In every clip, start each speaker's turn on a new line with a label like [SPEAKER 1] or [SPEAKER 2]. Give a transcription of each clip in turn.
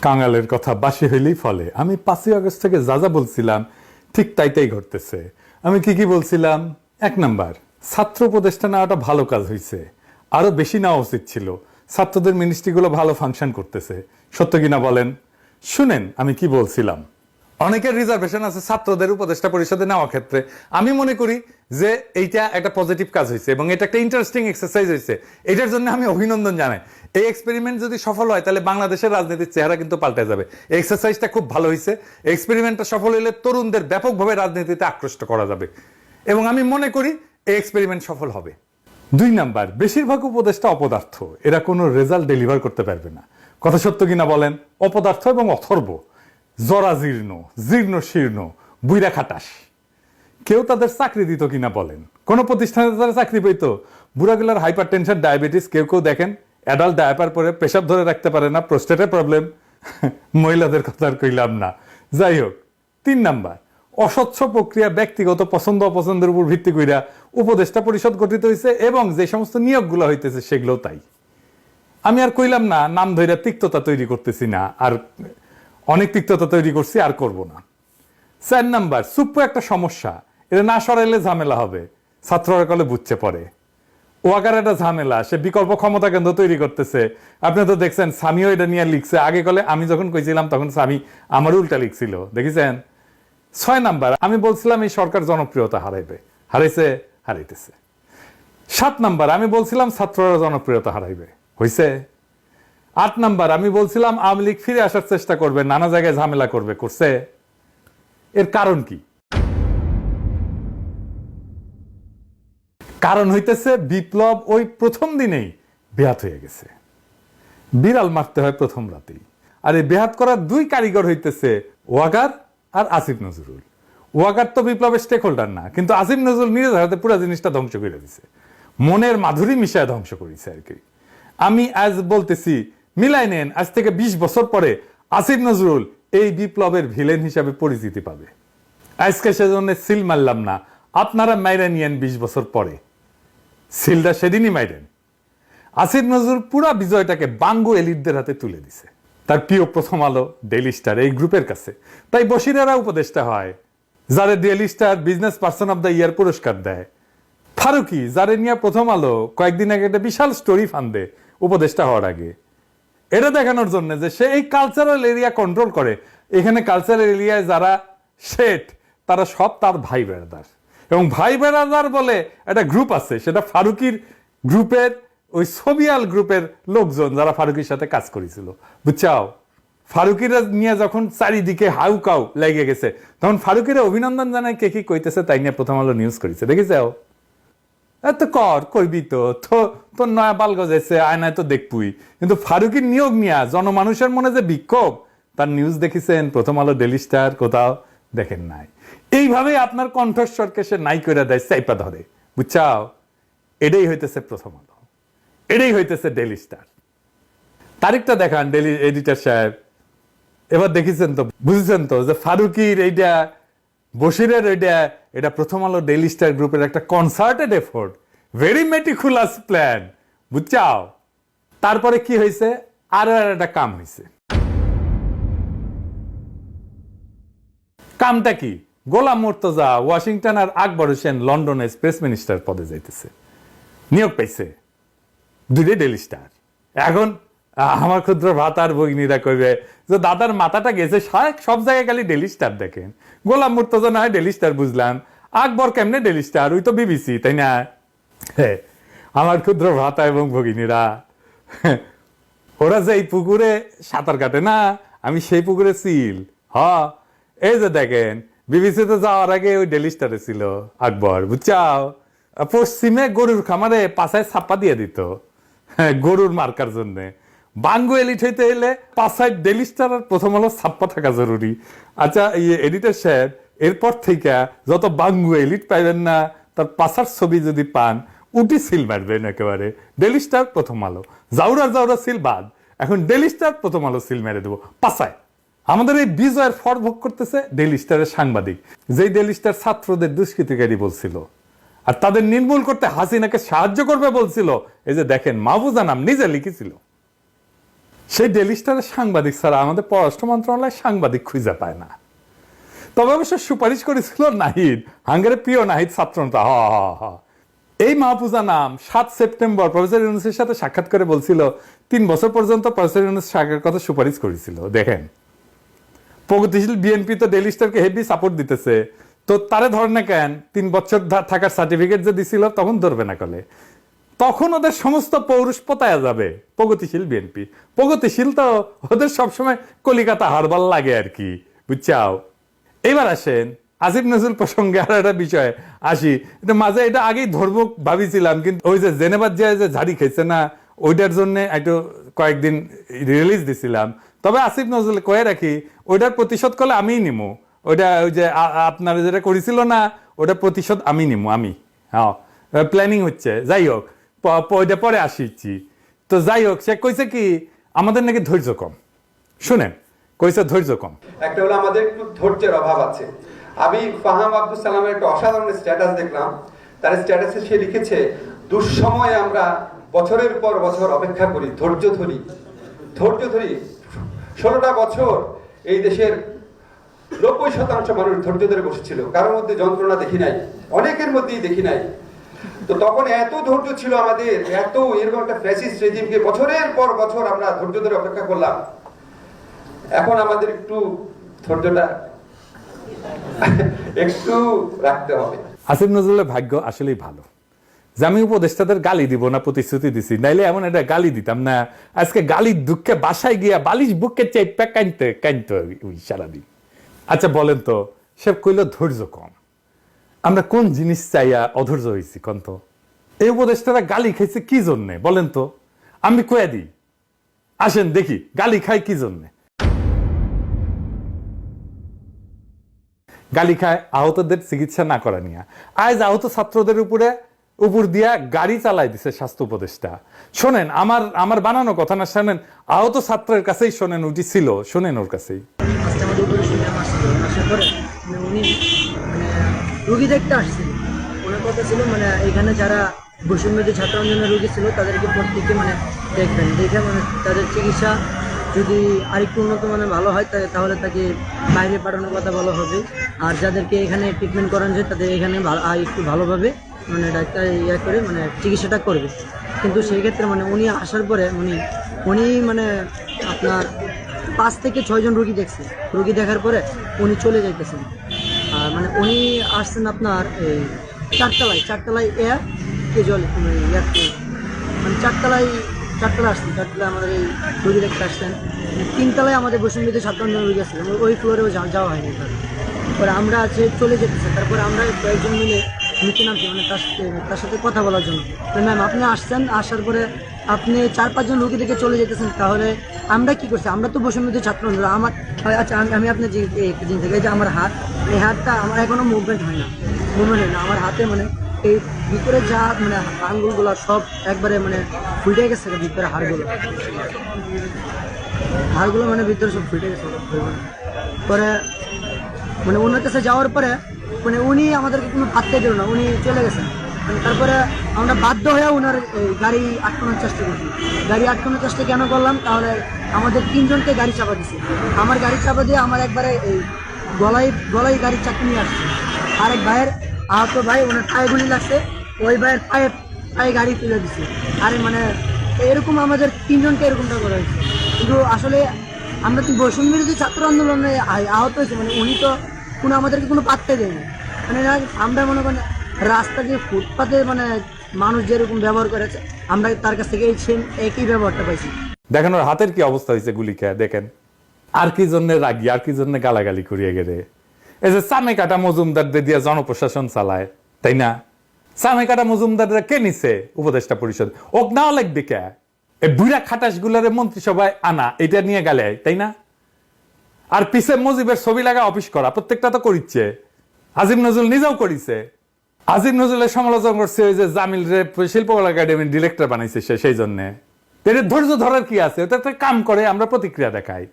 [SPEAKER 1] কাঙালের কথা বাসি হইলেই ফলে। আমি 5ই আগস্ট থেকে যা যা বলছিলাম ঠিক তাই ঘটতেছে। আমি কি বলছিলাম? 1 নাম্বার, ছাত্র উপদেষ্টা নেওয়াটা ভালো কাজ হয়েছে, আরো বেশি নেওয়া উচিত ছিল। ছাত্রদের মিনিস্ট্রিগুলো ভালো ফাংশন করতেছে। সত্য কিনা বলেন? শুনেন আমি কি বলছিলাম। অনেকের রিজার্ভেশন আছে ছাত্রদের উপদেষ্টা পরিষদে নেওয়ার ক্ষেত্রে। আমি মনে করি যে এইটা একটা পজিটিভ কাজ হয়েছে এবং এটা একটা ইন্টারেস্টিং এক্সারসাইজ হয়েছে। এটার জন্য আমি অভিনন্দন জানাই। এই এক্সপেরিমেন্ট যদি সফল হয় তাহলে বাংলাদেশের রাজনীতির চেহারা কিন্তু পাল্টে যাবে। এই এক্সারসাইজটা খুব ভালো হয়েছে। এক্সপেরিমেন্টটা সফল হলে তরুণদের ব্যাপকভাবে রাজনীতিতে আকৃষ্ট করা যাবে এবং আমি মনে করি এই এক্সপেরিমেন্ট সফল হবে। 2 নাম্বার, বেশিরভাগ উপদেষ্টা অপদার্থ, এরা কোনো রেজাল্ট ডেলিভার করতে পারবে না। কথা সত্য কিনা বলেন? অপদার্থ এবং অথর্ব, জরাজীর্ণ, জীর্ণ শীর্ণ, বুইরা খাটাস। কেউ তাদের চাকরি দিত কিনা বলেন? কোন প্রতিষ্ঠানে তারা চাকরি পেত? বুড়াগুলার হাইপার টেনশন, ডায়াবেটিস, কেউ দেখেন অ্যাডাল্ট ডায়াপার পরে পেশাব ধরে রাখতে পারে না, প্রোস্টেটের প্রবলেম। মহিলাদের কথা আর কইলাম না। যাই হোক, 3 নাম্বার, অস্বচ্ছ প্রক্রিয়া, ব্যক্তিগত পছন্দ অপছন্দের উপর ভিত্তি কইরা উপদেষ্টা পরিষদ গঠিত হয়েছে এবং যে সমস্ত নিয়োগগুলো হইতেছে সেগুলো তাই। আমি আর কইলাম না, নাম ধইরা তিক্ততা তৈরি করতেছি না, আর অনেক তিক্ততা তৈরি করছি, আর করব না। 4 নাম্বার, সুপ্প একটা সমস্যা, এটা না সরাইলে ঝামেলা হবে। ছাত্ররা কলে বুঝছে পড়ে। ওয়াকার একটা ঝামেলা, সে বিকল্প ক্ষমতা কেন্দ্র তৈরি করতেছে। আপনি তো দেখছেন স্বামীও এটা নিয়ে লিখছে। আগে কলে আমি যখন কইছিলাম তখন স্বামী আমার উল্টা লিখছিল, দেখেছেন? 6 নাম্বার, আমি বলছিলাম এই সরকার জনপ্রিয়তা হারাইবে, হারাইতেছে। 7 নাম্বার, আমি বলছিলাম ছাত্ররা জনপ্রিয়তা হারাইবে, হইছে। 8 নাম্বার, আমি বলছিলাম আওয়ামী লীগ ফিরে আসার চেষ্টা করবে, নানা জায়গায় ঝামেলা করবে, করছে। এর কারণ কি? কারণ হইতেছে বিপ্লব ওই প্রথম দিনেই বেহাত হয়ে গেছে। বিড়াল মারতে হয় প্রথম রাতেই। আর এই বেহাত করার 2 কারিগর হইতেছে ওয়াকার আর আসিফ নজরুল। ওয়াকার তো বিপ্লবের স্টেক হোল্ডার না, কিন্তু আসিফ নজরুল নিজের হাতে পুরো জিনিসটা ধ্বংস করে দিছে, মনের মাধুরী মিশায় ধ্বংস করেছে আর কি। আমি আজ বলতেছি, মিলাই নেন, আজ থেকে 20 বছর পরে আসিফ নজরুল এই বিপ্লবের ভিলেন হিসাবে পরিচিতি পাবে। আজকে সেজন্য সিল মারলাম না, আপনারা মাইরা নিয়েন 20 বছর পরে। সিলটা সেদিনই মাইরেন। আসিফ নজরুল পুরা বিজয়টাকে বাঙ্গু এলিটদের হাতে তুলে দিছে, তার প্রিয় প্রথম আলো, ডেইলি স্টার এই গ্রুপের কাছে। তাই বশিরেরা উপদেষ্টা হয়, যারে daily star business person of the year পুরস্কার দেয়। ফারুকি, যারে নিয়ে প্রথম আলো কয়েকদিন আগে একটা বিশাল স্টোরি ফান্দে উপদেষ্টা হওয়ার আগে, এটা দেখানোর জন্য যে সে এই কালচারাল এরিয়া কন্ট্রোল করে। এখানে কালচারাল এরিয়ায় যারা শেঠ তারা সব তার ভাই বেড়াদার, এবং ভাই বেড়াদার বলে একটা গ্রুপ আছে, সেটা ফারুকির গ্রুপের, ওই সোভিয়াল গ্রুপের লোকজন যারা ফারুকির সাথে কাজ করেছিল, বুঝছাও? ফারুকিরা নিয়ে যখন চারিদিকে হাউকাউ লেগে গেছে, তখন ফারুকিরা অভিনন্দন জানায় কে কি কইতেছে তাই নিয়ে প্রথম আলো নিউজ করেছে, দেখেছাও? এত করবি তো, তোর নয়া বাল গজাইছে, আয়নায় তো দেখবই। কিন্তু ফারুকির নিয়োগ নিয়ে জনমানুষের মনে যে বিক্ষোভ, তার নিউজ দেখেছেন প্রথম আলো, ডেইলি স্টার? কোথাও দেখেন নাই। এইভাবে আপনার কণ্ঠস্বরকে সে নাই করে দেয়, চাইপা ধরে, বুঝছাও? এটাই হইতেছে প্রথম আলো, এটাই হইতেছে ডেইলি স্টার। তারিখটা দেখান ডেইলি এডিটর সাহেব। এবার দেখেছেন তো, বুঝেছেন তো যে ফারুকির এইটা, বশিরের এটা প্রথম আলো ডেইলি স্টার গ্রুপের একটা concerted effort, very meticulous plan, বুঝছাও? তারপরে কি হয়েছে? আরো একটা কাম হয়েছে। কামটা কি? গোলাম মুর্তজা ওয়াশিংটন আর আকবর হোসেন লন্ডনে স্পেস মিনিস্টার পদে যাইতেছে, নিয়োগ পাইছে 2 ডেইলি স্টার। এখন আমার ক্ষুদ্র ভাতার ভগিনীরা কইবে যে দাদার মাথাটা গেছে, সব জায়গায় খালি ডেইলি স্টার দেখেন। গোলাম মুর্তজা না হয় ডেইলি স্টার বুঝলাম, আকবর কেমনে ডেইলি স্টার? ওই তো বিবিসি, তাই না? আমার ক্ষুদ্র ভাতা এবং ভগিনীরা, ওরা যে এই পুকুরে সাঁতার কাটে না, আমি সেই পুকুরে সিল। এই যে দেখেন, বিবিসিতে যাওয়ার আগে ওই ডেইলি স্টারে ছিল আকবর, বুঝছাও? পশ্চিমে গরুর খামারে পাছায় ছাপ্পা দিয়ে দিত, গরুর মার্কার জন্য। বাঙ্গু এলিট হইতে এলে পাছায় ডেইলি স্টার আর প্রথম আলো ছাপ্পা থাকা জরুরি। আচ্ছা, এই এডিটর সাহেব, এরপর থেকে যত বাঙ্গু এলিট পাইবেন না, তার পাছার ছবি যদি পান, উটি সিল মারবেন একেবারে, ডেইলি স্টার প্রথম আলো। জাউরা সিল বাদ, এখন ডেইলি স্টার প্রথম আলো সিল মেরে দেবো পাছায়। আমাদের এই বিজয়ের ফল ভোগ করতেছে ডেইলি স্টারের সাংবাদিক, যেই ডেইলি স্টার ছাত্রদের দুষ্কৃতিকারী বলছিল আর তাদের নির্মূল করতে হাসিনাকে সাহায্য করবে বলছিল। এই যে দেখেন, মাহফুজা নাম নিজে লিখেছিল। সেই ডেইলি স্টারের সাংবাদিক ছাড়া আমাদের পররাষ্ট্র মন্ত্রণালয় সাংবাদিক খুঁজে পায় না। তবে অবশ্য সুপারিশ করেছিল নাহিদ, হাঙ্গেরের প্রিয় নাহিদ ছাত্রনেতা। এই মাহফুজা নাম 7 সেপ্টেম্বর প্রফেসর ইউনূসের সাথে সাক্ষাৎ করে বলছিল 3 বছর পর্যন্ত প্রফেসর ইউনূস সাক্ষাতের কথা সুপারিশ করেছিল। দেখেন, প্রগতিশীল বিএনপি তো ডেইলি স্টারকে হেভি সাপোর্ট দিতেছে, তো তারে ধরে না কেন? 3 বছর থাকার সার্টিফিকেট যে দিছিল তখন ধরবে না কলে? তখন ওদের সমস্ত পৌরুষ পতায়া যাবে। প্রগতিশীল বিএনপি, প্রগতিশীল তো ওদের সবসময় কলিকাতা হারবাল লাগে আর কি, বুঝছাও। এবার আসেন আসিফ নজরুল প্রসঙ্গে আর একটা বিষয় আসি। এটা মাঝে এটা আগেই ধর্ম ভাবিছিলাম, কিন্তু ওই যে জেনেভার যে ঝাড়ি খেয়েছে না, ওইটার জন্য একটু কয়েকদিন রিলিজ দিছিলাম। তবে আসিফ নজরুল কয়ে রাখি, ওইটার প্রতিশোধ করলে আমিই নিমু। ওইটা ওই যে আপনারা যেটা করেছিল না, ওটা প্রতিশোধ আমি নিমু, আমি। হ্যাঁ, প্ল্যানিং হচ্ছে। যাই হোক, ওইটা পরে আসিছি। তো যাই হোক, সে কইছে কি আমাদের নাকি ধৈর্য কম। শুনেন, কইছে ধৈর্য কম।
[SPEAKER 2] একটা হলো আমাদের একটু ধৈর্যের অভাব আছে। আমি ফাহাম আব্দুল সালামের একটা অসাধারণ স্ট্যাটাস দেখলাম। তার স্ট্যাটাসে সে লিখেছে, দুঃসময়ে আমরা বছরের পর বছর অপেক্ষা করি, ধৈর্য ধরি। 16টা বছর এই দেশের 90% মানুষ ধৈর্য ধরে বসেছিল, কারোর মধ্যে যন্ত্রণা দেখি নাই, অনেকের মধ্যেই দেখি নাই। তো তখন এত ধৈর্য ছিল আমাদের, এত এরকম একটা ফ্যাসিস্ট রেজিমকে বছরের পর বছর আমরা ধৈর্য ধরে অপেক্ষা করলাম। এখন আমাদের একটু ধৈর্যটা একটু রাখতে হবে।
[SPEAKER 1] আসিফ নজরুলের ভাগ্য আসলেই ভালো যে আমি উপদেষ্টাদের গালি দিব না প্রতিশ্রুতি দিছি, নাইলে এমন একটা গালি দিতাম না। আজকে গালির দুঃখে বাসায় গিয়া বালিশ বুকে চেপে কাঁদতে সারাদিন। আচ্ছা বলেন তো, সে কইল ধৈর্য কম। আমরা কোন জিনিস চাইয়া অধৈর্য হয়েছি কোন তো? এই উপদেষ্টারা গালি খাইছে কি জন্যে বলেন তো? আমি কয়ে দিই, আসেন দেখি গালি খাই কি জন্যে। গালি খায় আহতদের চিকিৎসা না করা নিয়ে। আজ আহত ছাত্রদের উপর দিয়া গাড়ি চালাই দিছে স্বাস্থ্য উপদেষ্টা। শোনেন, আমার বানানো কথা না, শোনেন আহত ছাত্রের কাছেই শোনেন, উঠি ছিল, শোনেন ওর কাছেই।
[SPEAKER 3] রোগী দেখতে আসছিল, ওনার কথা ছিল মানে এখানে যারা বৈষম্যবিরোধী ছাত্র আন্দোলনের রোগী ছিল তাদেরকে প্রত্যেককে মানে দেখবেন, দেখে মানে তাদের চিকিৎসা যদি আরেকটু উন্নত মানের ভালো হয় তাহলে তাকে বাইরে পাঠানোর কথা বলা হবে। আর যাদেরকে এখানে ট্রিটমেন্ট করানো যায় তাদের এখানে একটু ভালোভাবে মানে ডাক্তার করে মানে চিকিৎসাটা করবে। কিন্তু সেই ক্ষেত্রে মানে উনি আসার পরে উনি মানে আপনার 5 থেকে 6 জন রোগী দেখছে। রোগী দেখার পরে উনি চলে যাইতেছেন। আর মানে উনি আসছেন আপনার এই চারতলায় কেজল মানে চারতলায় আসছেন। চারতলায় আমাদের এই রোগী দেখতে আসছেন। 3 তলায় আমাদের বৈষম্যবিরোধী ছাত্র আন্দোলনের রোগী আসছিলেন, ওই ফ্লোরেও যাওয়া হয়নি। তারপরে আমরা চলে যেতেছি। তারপরে আমরা কয়েকজন মিলে নিচে নামছি মানে তার সাথে কথা বলার জন্য। ম্যাম আপনি আসছেন, আসার পরে আপনি 4-5 জন রোগী থেকে চলে যেতেছেন, তাহলে আমরা কি করছি? আমরা তো বৈষম্যবিরোধী ছাত্র আন্দোলন। আচ্ছা আমি আপনার দিন থেকে যে আমার হাত, এই হাতটা আমার এখনো মুভমেন্ট হয় না। আমার হাতে মানে এই ভিতরে যা মানে আঙ্গুলগুলো সব একবারে মানে ফুটে গেছে, ভিতরে হাড়গুলো মানে ভিতরে সব ফুটে গেছে। পরে মানে ওনার কাছে যাওয়ার পরে মানে উনি আমাদেরকে কোনো পাত্তা দিল না, উনি চলে গেছেন। তারপরে আমরা বাধ্য হয়ে ওনার গাড়ি আটকানোর চেষ্টা করছি। গাড়ি আটকানোর চেষ্টা কেন করলাম? তাহলে আমাদের 3 জনকে গাড়ি চাপা দিছে। আমার গাড়ি চাপা দিয়ে আমার একবারে এই গলায় গাড়ির চাকরি নিয়ে আসছে। আরেক ভাইয়ের আহত ভাই, ওনার পায়ে গুলি লাগছে, ওই ভাইয়ের পায়ে গাড়ি তুলে দিচ্ছে। আরে মানে এরকম আমাদের 3 জনকে এরকমটা করা হয়েছে। কিন্তু আসলে আমরা তো বৈষম্যবিরোধী ছাত্র আন্দোলনে আহত হয়েছে, মানে উনি তো আমাদেরকে কোনো পাত্তা দেয়নি। মানে আমরা মনে করেন রাস্তা যে ফুটপাতে মানে মানুষ যেরকম ব্যবহার করেছে, আমরা তার কাছ থেকে একই ব্যবহারটা পাইছি।
[SPEAKER 1] দেখেন ওর হাতের কি অবস্থা হয়েছে গুলি খেয়ে। দেখেন আর কি জন্য রাগি, আর কি জন্য গালাগালি করিয়ে গেলে। এই যে সামে কাটা মজুমদারদের দিয়ে জনপ্রশাসন চালায়, তাই না? সামে কাটা মজুমদাররা কে নিছে? উপদেষ্টা পরিষদ। ওক নাও লাগবে কে? এই বুড়া খাটাস গুলারে মন্ত্রিসভায় আনা, এটা নিয়ে গেলে, তাই না? আর পিছে মুজিবের ছবি লাগা অফিস করা, প্রত্যেকটা তো করিচ্ছে। আজিম নজরুল নিজেও করিছে। আজিম নজরুলের সমালোচনা করছে ওই যে জামিল রে শিল্পকলা একাডেমির ডিরেক্টর বানাইছে সে, সেই জন্যে। এদের ধৈর্য ধরার কি আছে? ওটা একটা কাম করে, আমরা প্রতিক্রিয়া দেখাই।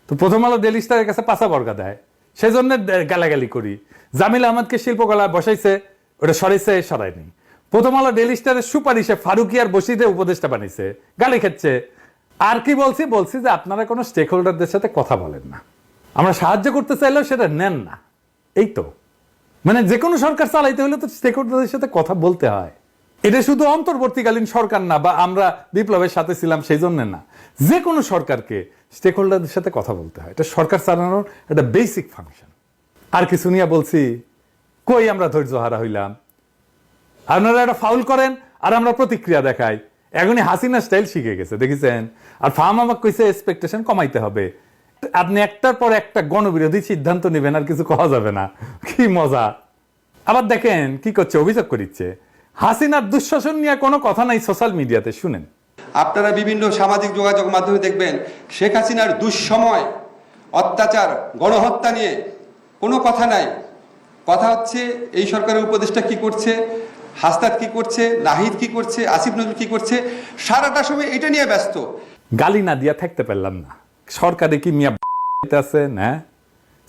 [SPEAKER 1] তো প্রথম আলো ডেইলি স্টারের কাছে 5 বর্গা দেয়, সেই জন্য গালাগালি করি। জামিল আহমদকে শিল্পকলা বসাইছে, ওটা সরায়নি। প্রথম আলো ডেইলি স্টারের সুপারিশে ফারুকিয়ার বসিতে উপদেষ্টা বানাইছে, গালি খাচ্ছে। আর কি বলছি যে আপনারা কোনো স্টেক হোল্ডারদের সাথে কথা বলেন না, আমরা সাহায্য করতে চাইলেও সেটা নেন না। এই তো মানে যে কোনো সরকার চালাইতে হলে তো স্টেক হোল্ডারদের সাথে কথা বলতে হয়। এটা শুধু অন্তর্বর্তীকালীন সরকার না, বা আমরা বিপ্লবের সাথে ছিলাম সেই জন্য না, যে কোনো সরকারকে স্টেক হোল্ডারদের সাথে কথা বলতে হয়। এটা সরকার চালানোর একটা বেসিক ফাংশন। আর কিছু নিয়ে বলছি, কই আমরা ধৈর্য হারা হইলাম? আপনারা একটা ফাউল করেন আর আমরা প্রতিক্রিয়া দেখাই। এখনই হাসিনা স্টাইল শিখে গেছে, দেখেছেন? আর ফার্ম আমাকে কইছে এক্সপেকটেশন কমাইতে হবে। আপনি একটার পর একটা গণবিরোধী সিদ্ধান্ত নেবেন, আর কিছু করা যাবে না। কি মজা! আবার দেখেন কি করছে, অভিযোগ করিচ্ছে হাসিনার দুঃশাসন নিয়ে কোনো কথা নাই সোশ্যাল মিডিয়াতে। শুনেন,
[SPEAKER 2] আপনারা বিভিন্ন সামাজিক যোগাযোগ মাধ্যমে দেখবেন শেখ হাসিনার দুঃসময়, অত্যাচার, গণহত্যা নিয়ে কোনো কথা নাই। কথা হচ্ছে এই সরকারের উপদেষ্টা কি করছে, হাসনাত কি করছে, নাহিদ কি করছে, আসিফ নজরুল কি করছে, সারাটা সময় এটা নিয়ে ব্যস্ত।
[SPEAKER 1] গালি না দিয়া থাকতে পারলাম না। সরকারে কি মিয়া আছে না?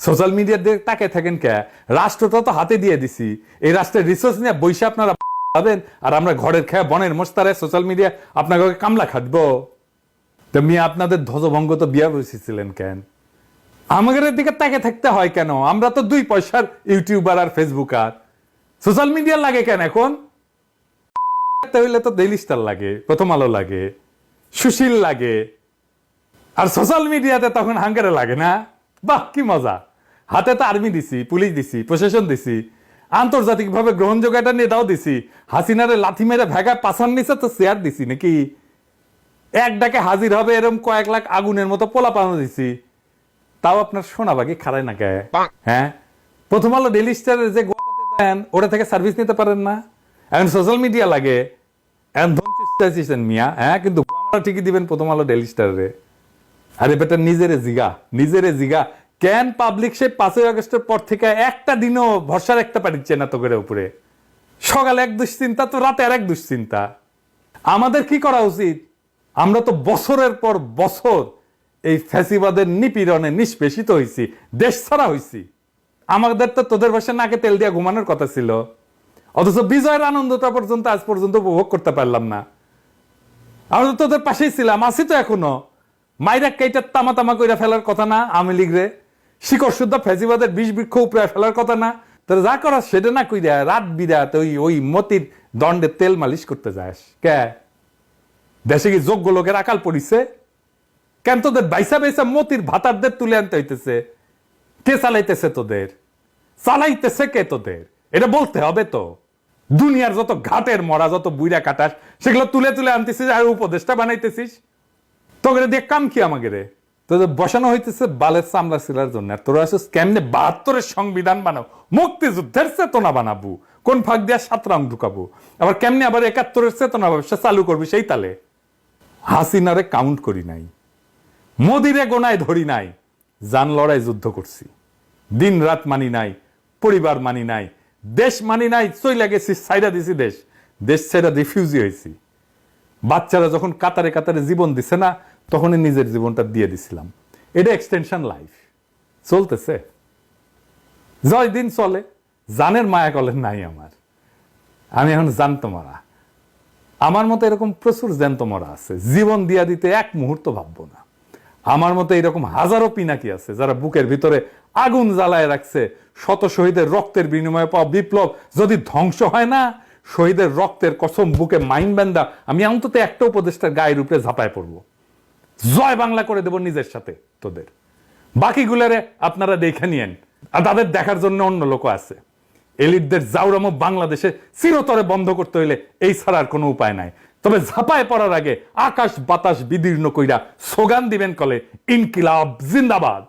[SPEAKER 1] সোশ্যাল মিডিয়া দিয়ে তাকে থাকেন কে? রাষ্ট্রটা তো হাতে দিয়ে দিছি, এই রাষ্ট্রের রিসোর্স নিয়ে বৈশা আপনারা পাবেন, আর আমরা ঘরের খেয়া বনের মোস্তারে সোশ্যাল মিডিয়া আপনাকে কামলা খাটবো। তো মিয়া আপনাদের ধ্বজভঙ্গ তো বিয়া বসেছিলেন কেন? আমাদের দিকে তাকে থাকতে হয় কেন? আমরা তো 2 পয়সার ইউটিউবার আর ফেসবুকার, সোশ্যাল মিডিয়া লাগে কেন এখন? হইলে তো ডেইলি স্টার লাগে, প্রথম আলো লাগে, সুশীল লাগে, আর সোশ্যাল মিডিয়াতে তখন হাঙ্গারে লাগে না? বাহ কি মজা! হাতে তো আর্মি দিছি, পুলিশ দিছি, প্রশাসন দিছি, আন্তর্জাতিক ভাবে গ্রহণযোগ্য একটা নেতাও দিছি, হাসিনারে লাথি মেরে ভেগা পাছার নিচে তো শেয়ার দিছি নাকি? এক ডাকে হাজির হবে এরকম কয়েক লাখ আগুনের মতো পোলা পানো দিছি, তাও আপনার সোনা বাকি খারায় না কে? হ্যাঁ, প্রথম আলো ডেইলি স্টারের যে গোয়াতে দেন ওটা থেকে সার্ভিস নিতে পারেন না? এখন সোশ্যাল মিডিয়া লাগে, এখন ধনচিস্তাইছেন মিয়া। হ্যাঁ, কিন্তু ঠিকই দিবেন প্রথম আলো ডেইলি স্টারে। আরে বেটা নিজেরে জিগা কেন পাবলিক সে 5ই আগস্টের পর থেকে একটা দিনও ভরসা রাখতে পারছে না তোদের উপরে? সকালে এক দুশ্চিন্তা তো রাতে আর এক দুশ্চিন্তা। আমাদের কি করা উচিত? আমরা তো বছরের পর বছর এই ফ্যাসিবাদের নিপীড়নে নিষ্পেষিত হয়েছি, দেশ ছাড়া হয়েছি। আমাদের তো তোদের বাসায় নাকে তেল দিয়া ঘুমানোর কথা ছিল, অথচ বিজয়ের আনন্দটা পর্যন্ত আজ পর্যন্ত উপভোগ করতে পারলাম না। আমরা তো তোদের পাশেই ছিলাম, আছি তো এখনো। মাইরা কেইটা তামা কইরা ফেলার কথা না? আওয়ামী লীগ রে শিকড় শুদ্ধ ফ্যাসিবাদের বিষ বৃক্ষ উপরে ফেলার কথা না? তোর যা করা সেটা না কইরা রাত বিরাত ওই মতির দণ্ডে তেল মালিশ করতে যাস কে? দেশে কি যোগ্য লোকের আকাল পড়িছে কেন? তোদের বাইসা মতির ভাতারদের তুলে আনতে হইতেছে। কে চালাইতেছে তোদের? চালাইতেছে কে তোদের? এটা বলতে হবে তো। দুনিয়ার যত ঘাটের মরা, যত বুইরা কাটাস, সেগুলো তুলে আনতেছিস আর উপদেষ্টা বানাইতেছিস। তোকে দিয়ে কাম কি? আমাকে রে তোদের বসানো হইতেছে বালের চামড়া ছিলার জন্য, আর তোরা আসিস কেমনে 72-এর সংবিধান বানাও, মুক্তিযুদ্ধের চেতনা বানাবো, কোন ফাঁক দিয়া 7 রং ঢুকাবো, আবার কেমনে আবার 71-এর চেতনা ব্যবসা চালু করবি সেই তালে। হাসিনারে কাউন্ট করি নাই, মোদিরে গোনায় ধরি নাই, জান লড়াই যুদ্ধ করছি, দিন রাত মানি নাই, পরিবার মানি নাই, দেশ মানি নাই, চইলা গেছি, ছাইরা দিছি দেশ ছেড়া রিফিউজি হয়েছি। বাচ্চারা যখন কাতারে কাতারে জীবন দিছে না, তখনই নিজের জীবনটা দিয়ে দিছিলাম। এটা এক্সটেনশন লাইফ চলতেছে, জয় দিন চলে। জানের মায়া কলেন নাই আমার। আমি এখন জানতো মারা, আমার মতো এরকম প্রচুর জ্যান্ত মরা আছে, জীবন দিয়া দিতে এক মুহূর্ত ভাববো না। আমার মতো এরকম হাজারো পিনাকি আছে যারা বুকের ভিতরে আগুন জ্বালায় রাখছে। শত শহীদের রক্তের বিনিময়ে পাওয়া বিপ্লব যদি ধ্বংস হয় না, শহীদের রক্তের কসম বুকে মাইন বান্দা আমি অন্তত একটা উপদেষ্টার গায়ের উপরে ঝাঁপায় পড়বো, জয় বাংলা করে দেব নিজের সাথে তোদের। বাকিগুলারে আপনারা দেখে নিয়েন, আর তাদের দেখার জন্য অন্য লোক আছে। এলিটদের জাউরামো বাংলাদেশে চিরতরে বন্ধ করতে হইলে এই ছাড়া আর কোনো উপায় নাই। তবে ঝাঁপায় পড়ার আগে আকাশ বাতাস বিদীর্ণ কইরা স্লোগান দিবেন কলে, ইনকিলাব জিন্দাবাদ।